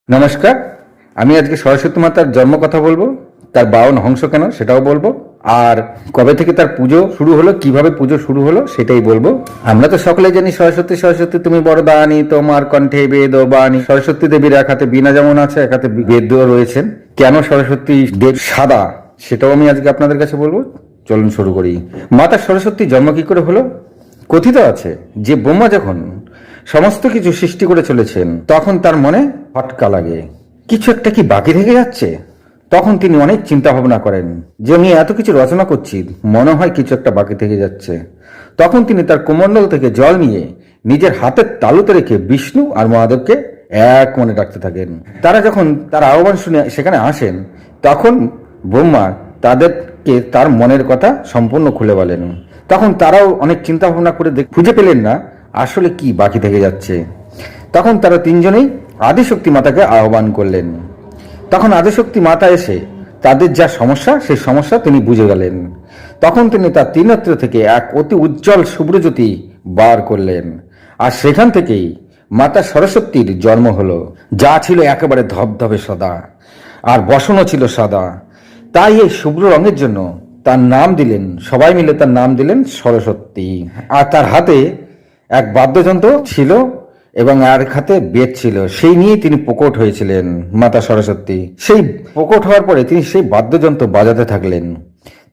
নমস্কার। আমি আজকে সরস্বতী মাতার জন্ম কথা বলবো, তার 52 হংস কেন সেটাও বলবো, আর কবে থেকে তার পুজো শুরু হলো, কিভাবে পুজো শুরু হলো সেটাই বলবো। আমরা তো সকলে জানি সরস্বতী সরস্বতী তুমি বরদানি, তোমার কণ্ঠে বেদ বাণী। সরস্বতী দেবীর এক হাতে বীণা যেমন আছে, এক হাতে বেদও রয়েছেন। কেন সরস্বতী দেব সাদা সেটাও আমি আজকে আপনাদের কাছে বলবো। চলুন শুরু করি। মাতা সরস্বতীর জন্ম কি করে হলো? কথিত আছে যে ব্রহ্মা যখন সমস্ত কিছু সৃষ্টি করে চলেছেন তখন তার মনে ফটকা লাগে, কিছু একটা কি বাকি থেকে যাচ্ছে। তখন তিনি অনেক চিন্তা ভাবনা করেন যে আমি এত কিছু রচনা করছি, মনে হয় কিছু একটা বাকি থেকে যাচ্ছে। তখন তিনি তার কোমণ্ডল থেকে জল নিয়ে নিজের হাতের তালুতে রেখে বিষ্ণু আর মহাদেবকে এক মনে ডাকতে থাকেন। তারা যখন তার আহ্বান শুনে সেখানে আসেন, তখন ব্রহ্মা তাদেরকে তার মনের কথা সম্পূর্ণ খুলে বলেন। তখন তারাও অনেক চিন্তা ভাবনা করে খুঁজে পেলেন না আসলে কি বাকি থেকে যাচ্ছে। তখন তারা তিনজনেই আদিশক্তি মাতাকে আহ্বান করলেন। তখন আদিশক্তি মাতা এসে তাদের যা সমস্যা সেই সমস্যা তিনি বুঝে গেলেন। তখন তিনি তার ত্রিনেত্র থেকে এক অতি উজ্জ্বল শুভ্রজ্যোতি বার করলেন, আর সেখান থেকেই মাতা সরস্বতীর জন্ম হলো, যা ছিল একেবারে ধবধবে সাদা, আর বসনও ছিল সাদা। তাই এই শুভ্র রঙের জন্য তার নাম দিলেন, সবাই মিলে তার নাম দিলেন সরস্বতী। আর তার হাতে এক বাদ্যযন্ত্র ছিল এবং আর হাতে বেদ ছিল, সেই নিয়ে তিনি প্রকট হয়েছিলেন মাতা সরস্বতী। সেই প্রকট হওয়ার পরে তিনি সেই বাদ্যযন্ত্র বাজাতে থাকলেন।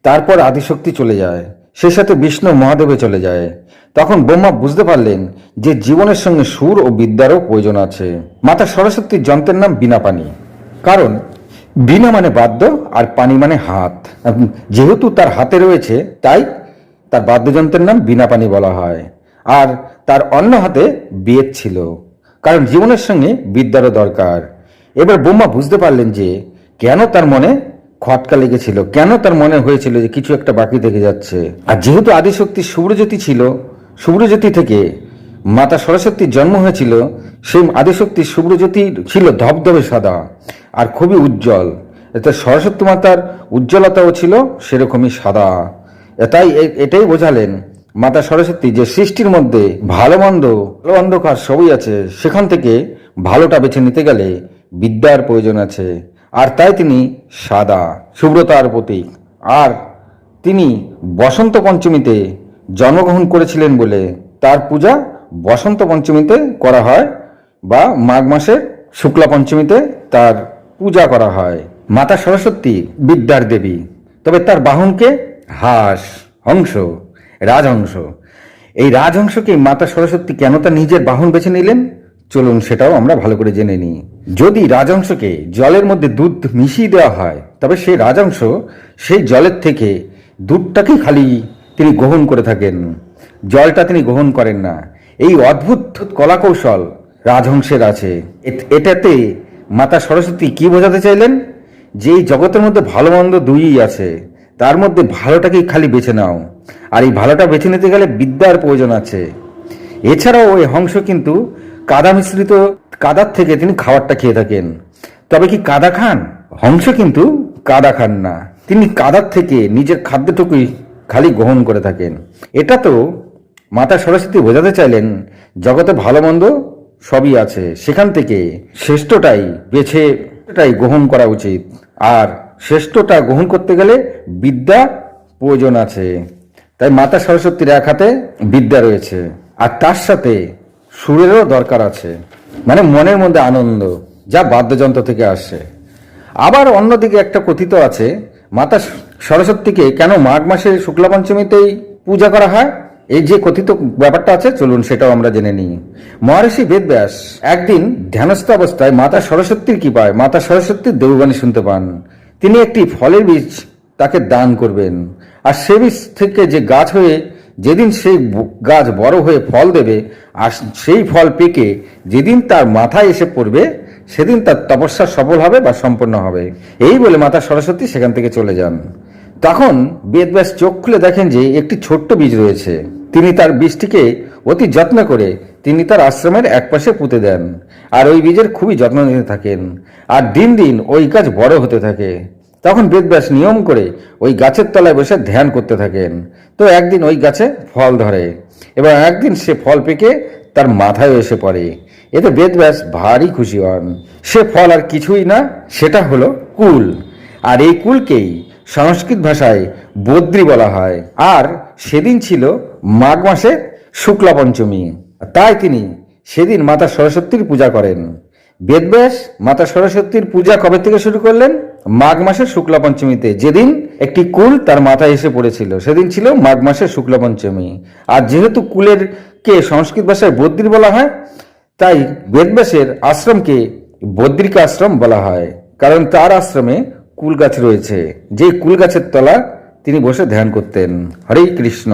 তারপর আদিশক্তি চলে যায়, সেই সাথে বিষ্ণু মহাদেবে চলে যায়। তখন ব্রহ্মা বুঝতে পারলেন যে জীবনের সঙ্গে সুর ও বিদ্যারও প্রয়োজন আছে। মাতা সরস্বতীর যন্ত্রের নাম বীণা পানি, কারণ বীণা মানে বাদ্য আর পানি মানে হাত। যেহেতু তার হাতে রয়েছে তাই তার বাদ্যযন্ত্রের নাম বীণা পানি বলা হয়। আর তার অন্য হাতে বেদ ছিল, কারণ জীবনের সঙ্গে বিদ্যারও দরকার। এবার ব্রহ্মা বুঝতে পারলেন যে কেন তার মনে খটকা লেগেছিল, কেন তার মনে হয়েছিল যে কিছু একটা বাকি থেকে যাচ্ছে। আর যেহেতু আদিশক্তি শুভ্রজ্যোতি ছিল, শুভ্রজ্যোতি থেকে মাতা সরস্বতীর জন্ম হয়েছিল, সেই আদিশক্তির শুভ্রজ্যোতি ছিল ধবধবে সাদা আর খুবই উজ্জ্বল। এতে সরস্বতী মাতার উজ্জ্বলতাও ছিল সেরকমই সাদা। তাই এটাই বোঝালেন মাতা সরস্বতী যে সৃষ্টির মধ্যে ভালো মন্দ, অন্ধকার সবই আছে, সেখান থেকে ভালোটা বেছে নিতে গেলে বিদ্যার প্রয়োজন আছে। আর তাই তিনি সাদা, শুভ্রতার প্রতীক। আর তিনি বসন্ত পঞ্চমীতে জন্মগ্রহণ করেছিলেন বলে তার পূজা বসন্ত পঞ্চমীতে করা হয়, বা মাঘ মাসের শুক্লা পঞ্চমীতে তার পূজা করা হয়। মাতা সরস্বতী বিদ্যার দেবী, তবে তার বাহনকে হাঁস, হংস, রাজহংস। এই রাজহংসকে মাতা সরস্বতী কেন তার নিজের বাহন বেছে নিলেন, চলুন সেটাও আমরা ভালো করে জেনে নিই। যদি রাজহংসকে জলের মধ্যে দুধ মিশিয়ে দেওয়া হয়, তবে সেই রাজহংস সেই জলের থেকে দুধটাকেই খালি তিনি গ্রহণ করে থাকেন, জলটা তিনি গ্রহণ করেন না। এই অদ্ভুত কলাকৌশল রাজহংসের আছে। এটাতে মাতা সরস্বতী কি বোঝাতে চাইলেন, যে এই জগতের মধ্যে ভালো মন্দ দুইই আছে, তার মধ্যে ভালোটাকেই খালি বেছে নাও। আর এই ভালোটা বেছে নিতে গেলে বিদ্যার প্রয়োজন আছে। এছাড়াও ওই হংস কিন্তু কাদা মিশ্রিত, কাদার থেকে তিনি খাবারটা খেয়ে থাকেন। তবে কি কাদা খান? হংস কিন্তু কাদা খান না, তিনি কাদার থেকে নিজের খাদ্যটুকুই খালি গ্রহণ করে থাকেন। এটা তো মাতা সরস্বতী বোঝাতে চাইলেন জগতে ভালো মন্দ সবই আছে, সেখান থেকে শ্রেষ্ঠটাই বেছে গ্রহণ করা উচিত। আর শ্রেষ্ঠটা গ্রহণ করতে গেলে বিদ্যা প্রয়োজন আছে। তাই মাতা সরস্বতীর এক হাতে বিদ্যা রয়েছে, আর তার সাথে সুরেরও দরকার আছে, মানে মনের মধ্যে আনন্দ, যা বাদ্যযন্ত্র থেকে আসে। আবার অন্যদিকে একটা কথিত আছে মাতা সরস্বতীকে কেন মাঘ মাসের শুক্লা পঞ্চমীতেই পূজা করা হয়। এই যে কথিত ব্যাপারটা আছে, চলুন সেটাও আমরা জেনে নিই। মহর্ষি বেদব্যাস একদিন ধ্যানস্থ অবস্থায় মাতা সরস্বতীর কৃপায় মাতা সরস্বতীর দেববাণী শুনতে পান। তিনি একটি ফলের বীজ তাকে দান করবেন, আর সে বীজ থেকে যে গাছ হয়ে যেদিন সেই গাছ বড় হয়ে ফল দেবে, আর সেই ফল পেকে যেদিন তার মাথায় এসে পড়বে, সেদিন তার তপস্যা সফল হবে বা সম্পন্ন হবে। এই বলে মাতা সরস্বতী সেখান থেকে চলে যান। তখন বেদব্যাস চোখ খুলে দেখেন যে একটি ছোট্ট বীজ রয়েছে। তিনি তার বীজটিকে অতি যত্ন করে তিনি তার আশ্রমের একপাশে পুঁতে দেন, আর ওই বীজের খুবই যত্ন নিতে থাকেন। আর দিন দিন ওই গাছ বড় হতে থাকে। তখন বেদব্যাস নিয়ম করে ওই গাছের তলায় বসে ধ্যান করতে থাকেন। তো একদিন ওই গাছে ফল ধরে, এবং একদিন সে ফল পেকে তার মাথায় এসে পড়ে। এতে বেদব্যাস ভারী খুশি হন। সে ফল আর কিছুই না, সেটা হলো কুল। আর এই কুলকেই সংস্কৃত ভাষায় বদ্রী বলা হয়। আর সেদিন ছিল মাঘ মাসে শুক্লা পঞ্চমী, তাই তিনি সেদিন মাতা সরস্বতীর পূজা করেন। বেদব্যাস মাতা সরস্বতীর পূজা কবে থেকে শুরু করলেন? মাঘ মাসের শুক্লা পঞ্চমীতে, যেদিন একটি কুল তার মাথায় এসে পড়েছিল, সেদিন ছিল মাঘ মাসের শুক্লা পঞ্চমী। আর যেহেতু কুলের কে সংস্কৃত ভাষায় বদ্রী বলা হয়, তাই বেদব্যাসের আশ্রমকে বদ্রিকা আশ্রম বলা হয়, কারণ তার আশ্রমে কুল গাছ রয়েছে, যে কুল গাছের তলা তিনি বসে ধ্যান করতেন। হরে কৃষ্ণ।